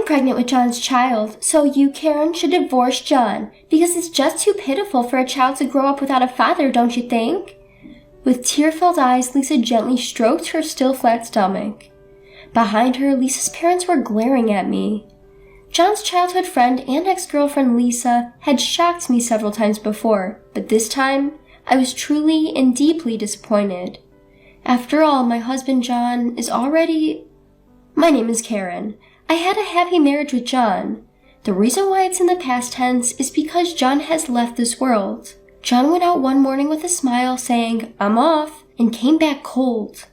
I'm pregnant with John's child, so you, Karen, should divorce John, because it's just too pitiful for a child to grow up without a father, don't you think? With tear-filled eyes, Lisa gently stroked her still flat stomach. Behind her, Lisa's parents were glaring at me. John's childhood friend and ex-girlfriend Lisa had shocked me several times before, but this time, I was truly and deeply disappointed. After all, my husband John is already... My name is Karen. I had a happy marriage with John. The reason why it's in the past tense is because John has left this world. John went out one morning with a smile saying, "I'm off," and came back cold.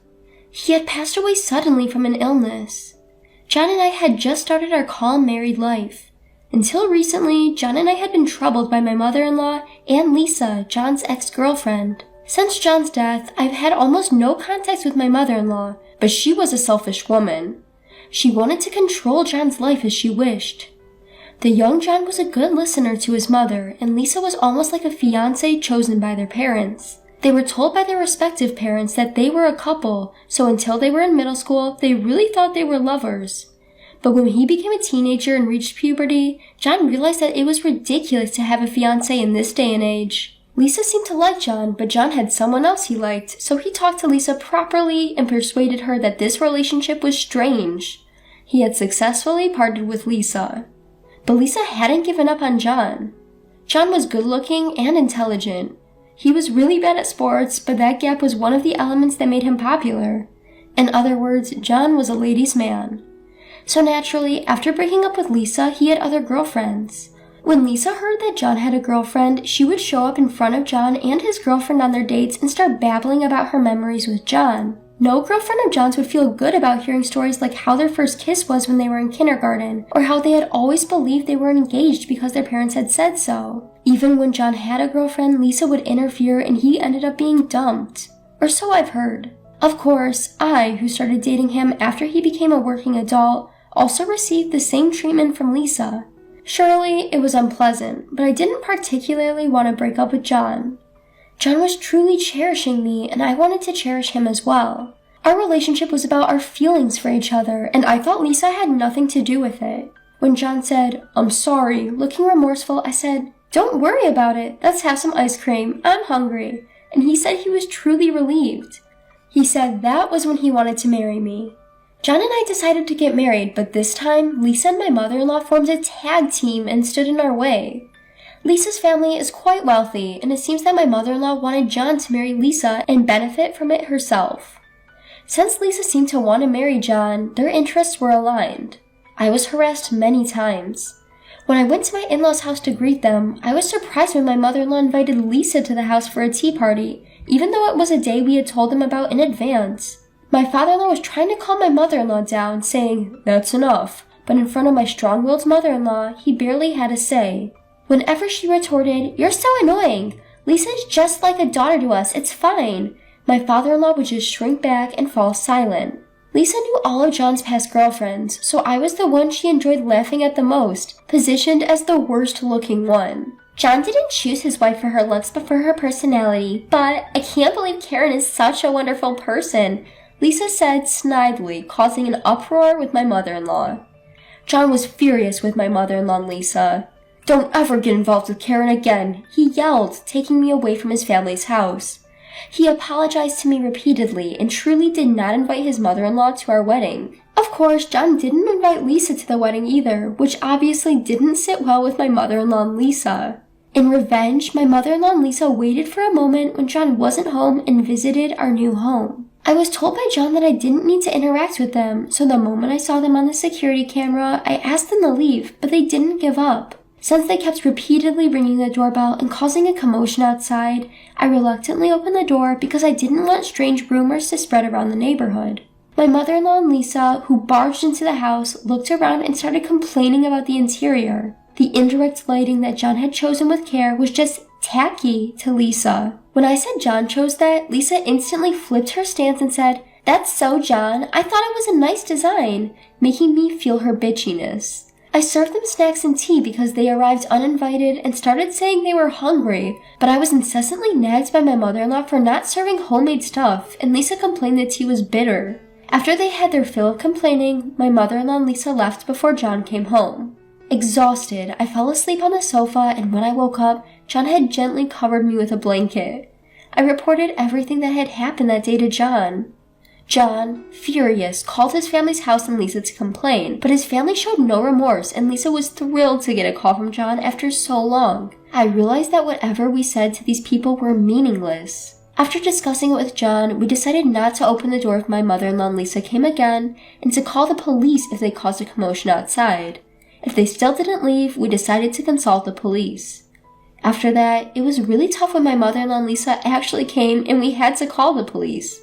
He had passed away suddenly from an illness. John and I had just started our calm married life. Until recently, John and I had been troubled by my mother-in-law and Lisa, John's ex-girlfriend. Since John's death, I've had almost no contact with my mother-in-law, but she was a selfish woman. She wanted to control John's life as she wished. The young John was a good listener to his mother, and Lisa was almost like a fiancé chosen by their parents. They were told by their respective parents that they were a couple, so until they were in middle school, they really thought they were lovers. But when he became a teenager and reached puberty, John realized that it was ridiculous to have a fiancé in this day and age. Lisa seemed to like John, but John had someone else he liked, so he talked to Lisa properly and persuaded her that this relationship was strange. He had successfully parted with Lisa. But Lisa hadn't given up on John. John was good-looking and intelligent. He was really bad at sports, but that gap was one of the elements that made him popular. In other words, John was a ladies' man. So naturally, after breaking up with Lisa, he had other girlfriends. When Lisa heard that John had a girlfriend, she would show up in front of John and his girlfriend on their dates and start babbling about her memories with John. No girlfriend of John's would feel good about hearing stories like how their first kiss was when they were in kindergarten, or how they had always believed they were engaged because their parents had said so. Even when John had a girlfriend, Lisa would interfere and he ended up being dumped. Or so I've heard. Of course, I, who started dating him after he became a working adult, also received the same treatment from Lisa. Surely, it was unpleasant, but I didn't particularly want to break up with John. John was truly cherishing me, and I wanted to cherish him as well. Our relationship was about our feelings for each other, and I thought Lisa had nothing to do with it. When John said, "I'm sorry," looking remorseful, I said, "Don't worry about it. Let's have some ice cream. I'm hungry." And he said he was truly relieved. He said that was when he wanted to marry me. John and I decided to get married, but this time, Lisa and my mother-in-law formed a tag team and stood in our way. Lisa's family is quite wealthy, and it seems that my mother-in-law wanted John to marry Lisa and benefit from it herself. Since Lisa seemed to want to marry John, their interests were aligned. I was harassed many times. When I went to my in-laws' house to greet them, I was surprised when my mother-in-law invited Lisa to the house for a tea party, even though it was a day we had told them about in advance. My father-in-law was trying to calm my mother-in-law down, saying, "That's enough," but in front of my strong-willed mother-in-law, he barely had a say. Whenever she retorted, "You're so annoying. Lisa is just like a daughter to us, it's fine," my father-in-law would just shrink back and fall silent. Lisa knew all of John's past girlfriends, so I was the one she enjoyed laughing at the most, positioned as the worst-looking one. John didn't choose his wife for her looks but for her personality, but I can't believe Karen is such a wonderful person, Lisa said snidely, causing an uproar with my mother-in-law. John was furious with my mother-in-law and Lisa. "Don't ever get involved with Karen again," he yelled, taking me away from his family's house. He apologized to me repeatedly and truly did not invite his mother-in-law to our wedding. Of course, John didn't invite Lisa to the wedding either, which obviously didn't sit well with my mother-in-law and Lisa. In revenge, my mother-in-law and Lisa waited for a moment when John wasn't home and visited our new home. I was told by John that I didn't need to interact with them, so the moment I saw them on the security camera, I asked them to leave, but they didn't give up. Since they kept repeatedly ringing the doorbell and causing a commotion outside, I reluctantly opened the door because I didn't want strange rumors to spread around the neighborhood. My mother-in-law and Lisa, who barged into the house, looked around and started complaining about the interior. The indirect lighting that John had chosen with care was just tacky to Lisa. When I said John chose that, Lisa instantly flipped her stance and said, "That's so John, I thought it was a nice design," making me feel her bitchiness. I served them snacks and tea because they arrived uninvited and started saying they were hungry, but I was incessantly nagged by my mother-in-law for not serving homemade stuff, and Lisa complained the tea was bitter. After they had their fill of complaining, my mother-in-law and Lisa left before John came home. Exhausted, I fell asleep on the sofa, and when I woke up, John had gently covered me with a blanket. I reported everything that had happened that day to John. John, furious, called his family's house and Lisa to complain, but his family showed no remorse, and Lisa was thrilled to get a call from John after so long. I realized that whatever we said to these people were meaningless. After discussing it with John, we decided not to open the door if my mother-in-law and Lisa came again, and to call the police if they caused a commotion outside. If they still didn't leave, we decided to consult the police. After that, it was really tough when my mother-in-law and Lisa actually came and we had to call the police.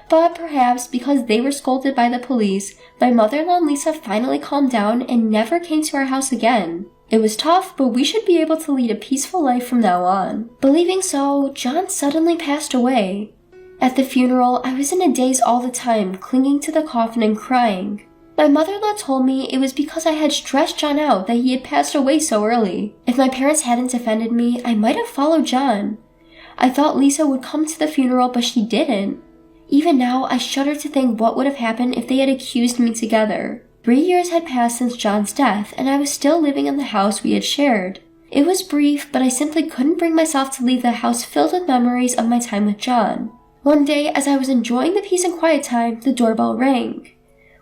But perhaps because they were scolded by the police, my mother-in-law and Lisa finally calmed down and never came to our house again. It was tough, but we should be able to lead a peaceful life from now on. Believing so, John suddenly passed away. At the funeral, I was in a daze all the time, clinging to the coffin and crying. My mother-in-law told me it was because I had stressed John out that he had passed away so early. If my parents hadn't defended me, I might have followed John. I thought Lisa would come to the funeral, but she didn't. Even now, I shudder to think what would have happened if they had accused me together. 3 years had passed since John's death, and I was still living in the house we had shared. It was brief, but I simply couldn't bring myself to leave the house filled with memories of my time with John. One day, as I was enjoying the peace and quiet time, the doorbell rang.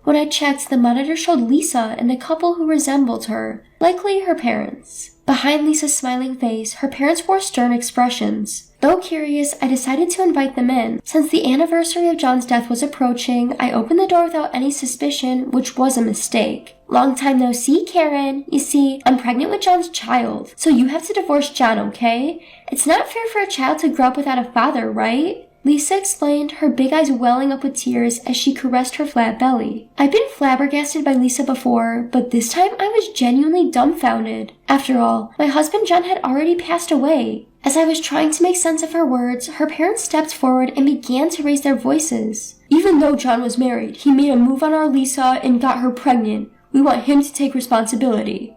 When I checked, the monitor showed Lisa and a couple who resembled her, likely her parents. Behind Lisa's smiling face, her parents wore stern expressions. Though curious, I decided to invite them in. Since the anniversary of John's death was approaching, I opened the door without any suspicion, which was a mistake. Long time no see, Karen. You see, I'm pregnant with John's child, so you have to divorce John, okay? It's not fair for a child to grow up without a father, right? Lisa explained, her big eyes welling up with tears as she caressed her flat belly. I'd been flabbergasted by Lisa before, but this time I was genuinely dumbfounded. After all, my husband John had already passed away. As I was trying to make sense of her words, her parents stepped forward and began to raise their voices. Even though John was married, he made a move on our Lisa and got her pregnant. We want him to take responsibility.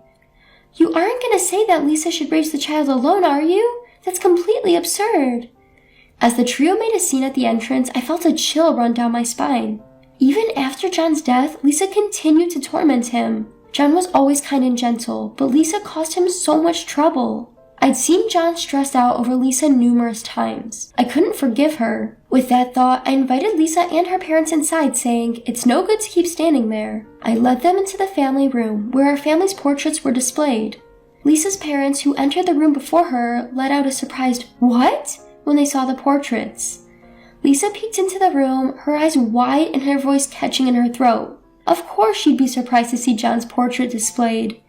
You aren't going to say that Lisa should raise the child alone, are you? That's completely absurd. As the trio made a scene at the entrance, I felt a chill run down my spine. Even after John's death, Lisa continued to torment him. John was always kind and gentle, but Lisa caused him so much trouble. I'd seen John stressed out over Lisa numerous times. I couldn't forgive her. With that thought, I invited Lisa and her parents inside, saying, "It's no good to keep standing there." I led them into the family room, where our family's portraits were displayed. Lisa's parents, who entered the room before her, let out a surprised, "What?" when they saw the portraits. Lisa peeked into the room, her eyes wide and her voice catching in her throat. Of course she'd be surprised to see John's portrait displayed.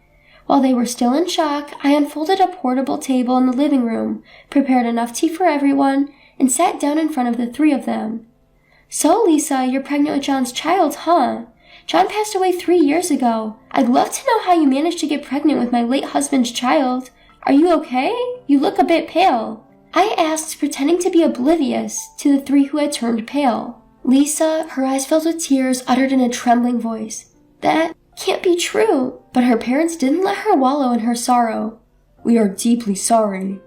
While they were still in shock, I unfolded a portable table in the living room, prepared enough tea for everyone, and sat down in front of the three of them. "So, Lisa, you're pregnant with John's child, huh? John passed away 3 years ago. I'd love to know how you managed to get pregnant with my late husband's child. Are you okay? You look a bit pale." I asked, pretending to be oblivious to the three who had turned pale. Lisa, her eyes filled with tears, uttered in a trembling voice, "That can't be true." But her parents didn't let her wallow in her sorrow. "We are deeply sorry."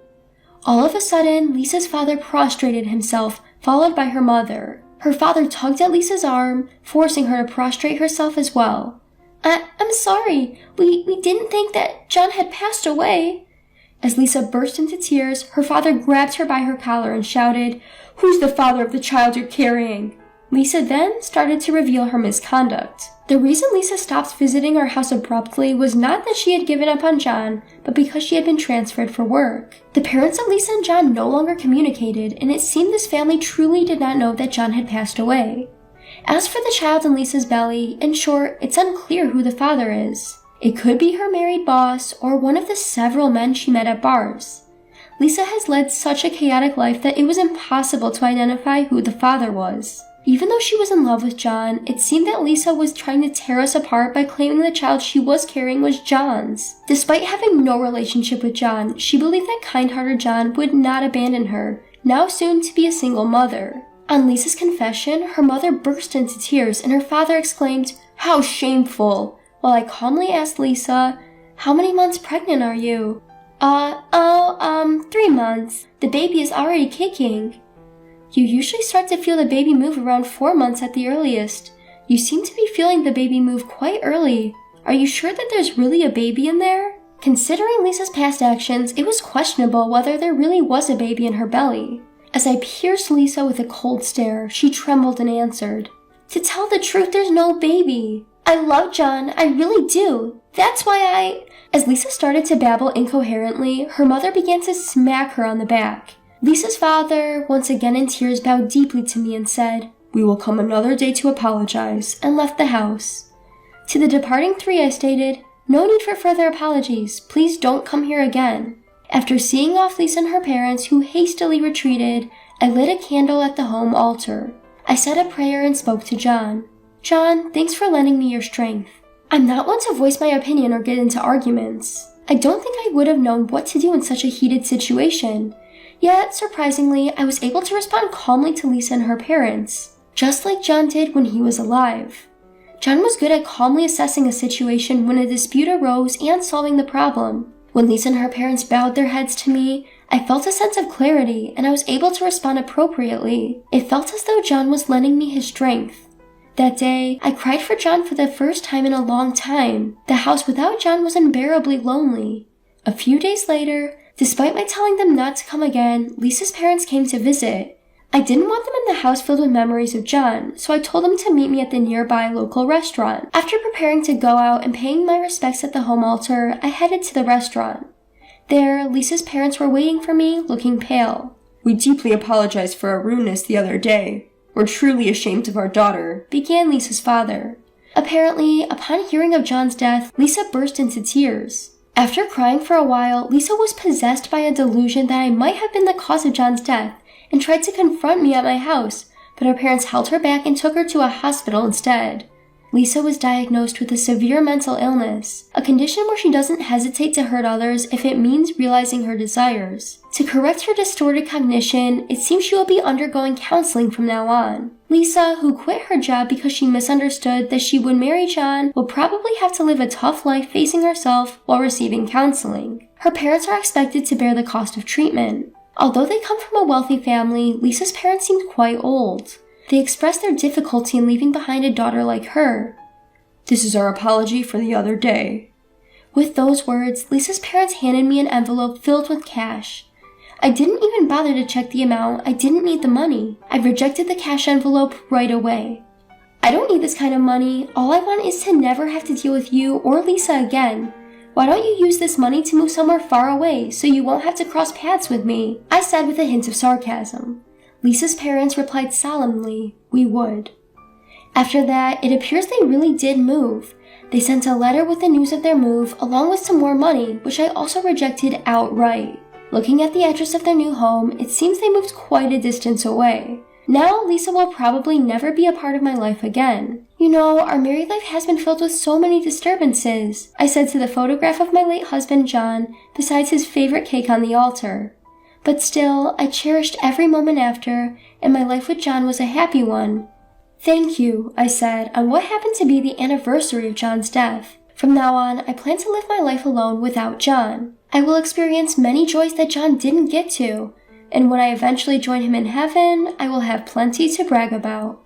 All of a sudden, Lisa's father prostrated himself, followed by her mother. Her father tugged at Lisa's arm, forcing her to prostrate herself as well. I'm sorry. We didn't think that John had passed away." As Lisa burst into tears, her father grabbed her by her collar and shouted, "Who's the father of the child you're carrying?" Lisa then started to reveal her misconduct. The reason Lisa stopped visiting our house abruptly was not that she had given up on John, but because she had been transferred for work. The parents of Lisa and John no longer communicated, and it seemed this family truly did not know that John had passed away. As for the child in Lisa's belly, in short, it's unclear who the father is. It could be her married boss or one of the several men she met at bars. Lisa has led such a chaotic life that it was impossible to identify who the father was. Even though she was in love with John, it seemed that Lisa was trying to tear us apart by claiming the child she was carrying was John's. Despite having no relationship with John, she believed that kind-hearted John would not abandon her, now soon to be a single mother. On Lisa's confession, her mother burst into tears and her father exclaimed, "How shameful!" While I calmly asked Lisa, "How many months pregnant are you?" 3 months. The baby is already kicking." "You usually start to feel the baby move around 4 months at the earliest. You seem to be feeling the baby move quite early. Are you sure that there's really a baby in there? Considering Lisa's past actions, it was questionable whether there really was a baby in her belly. As I pierced Lisa with a cold stare, she trembled and answered, "To tell the truth, there's no baby. I love John, I really do. That's why As Lisa started to babble incoherently, her mother began to smack her on the back. Lisa's father, once again in tears, bowed deeply to me and said, "We will come another day to apologize," and left the house. To the departing three I stated, "No need for further apologies. Please don't come here again." After seeing off Lisa and her parents, who hastily retreated, I lit a candle at the home altar. I said a prayer and spoke to John. "John, thanks for lending me your strength. I'm not one to voice my opinion or get into arguments. I don't think I would have known what to do in such a heated situation. Yet, surprisingly, I was able to respond calmly to Lisa and her parents, just like John did when he was alive. John was good at calmly assessing a situation when a dispute arose and solving the problem. When Lisa and her parents bowed their heads to me, I felt a sense of clarity and I was able to respond appropriately. It felt as though John was lending me his strength. That day, I cried for John for the first time in a long time. The house without John was unbearably lonely. A few days later, despite my telling them not to come again, Lisa's parents came to visit. I didn't want them in the house filled with memories of John, so I told them to meet me at the nearby local restaurant. After preparing to go out and paying my respects at the home altar, I headed to the restaurant. There, Lisa's parents were waiting for me, looking pale. "We deeply apologize for our rudeness the other day. We're truly ashamed of our daughter," began Lisa's father. Apparently, upon hearing of John's death, Lisa burst into tears. After crying for a while, Lisa was possessed by a delusion that I might have been the cause of John's death and tried to confront me at my house, but her parents held her back and took her to a hospital instead. Lisa was diagnosed with a severe mental illness, a condition where she doesn't hesitate to hurt others if it means realizing her desires. To correct her distorted cognition, it seems she will be undergoing counseling from now on. Lisa, who quit her job because she misunderstood that she would marry John, will probably have to live a tough life facing herself while receiving counseling. Her parents are expected to bear the cost of treatment. Although they come from a wealthy family, Lisa's parents seemed quite old. They expressed their difficulty in leaving behind a daughter like her. "This is our apology for the other day." With those words, Lisa's parents handed me an envelope filled with cash. I didn't even bother to check the amount. I didn't need the money. I rejected the cash envelope right away. "I don't need this kind of money. All I want is to never have to deal with you or Lisa again. Why don't you use this money to move somewhere far away so you won't have to cross paths with me?" I said with a hint of sarcasm. Lisa's parents replied solemnly, "We would." After that, it appears they really did move. They sent a letter with the news of their move, along with some more money, which I also rejected outright. Looking at the address of their new home, it seems they moved quite a distance away. Now, Lisa will probably never be a part of my life again. "You know, our married life has been filled with so many disturbances," I said to the photograph of my late husband, John, besides his favorite cake on the altar. But still, I cherished every moment after, and my life with John was a happy one. "Thank you," I said, on what happened to be the anniversary of John's death. From now on, I plan to live my life alone without John. I will experience many joys that John didn't get to, and when I eventually join him in heaven, I will have plenty to brag about.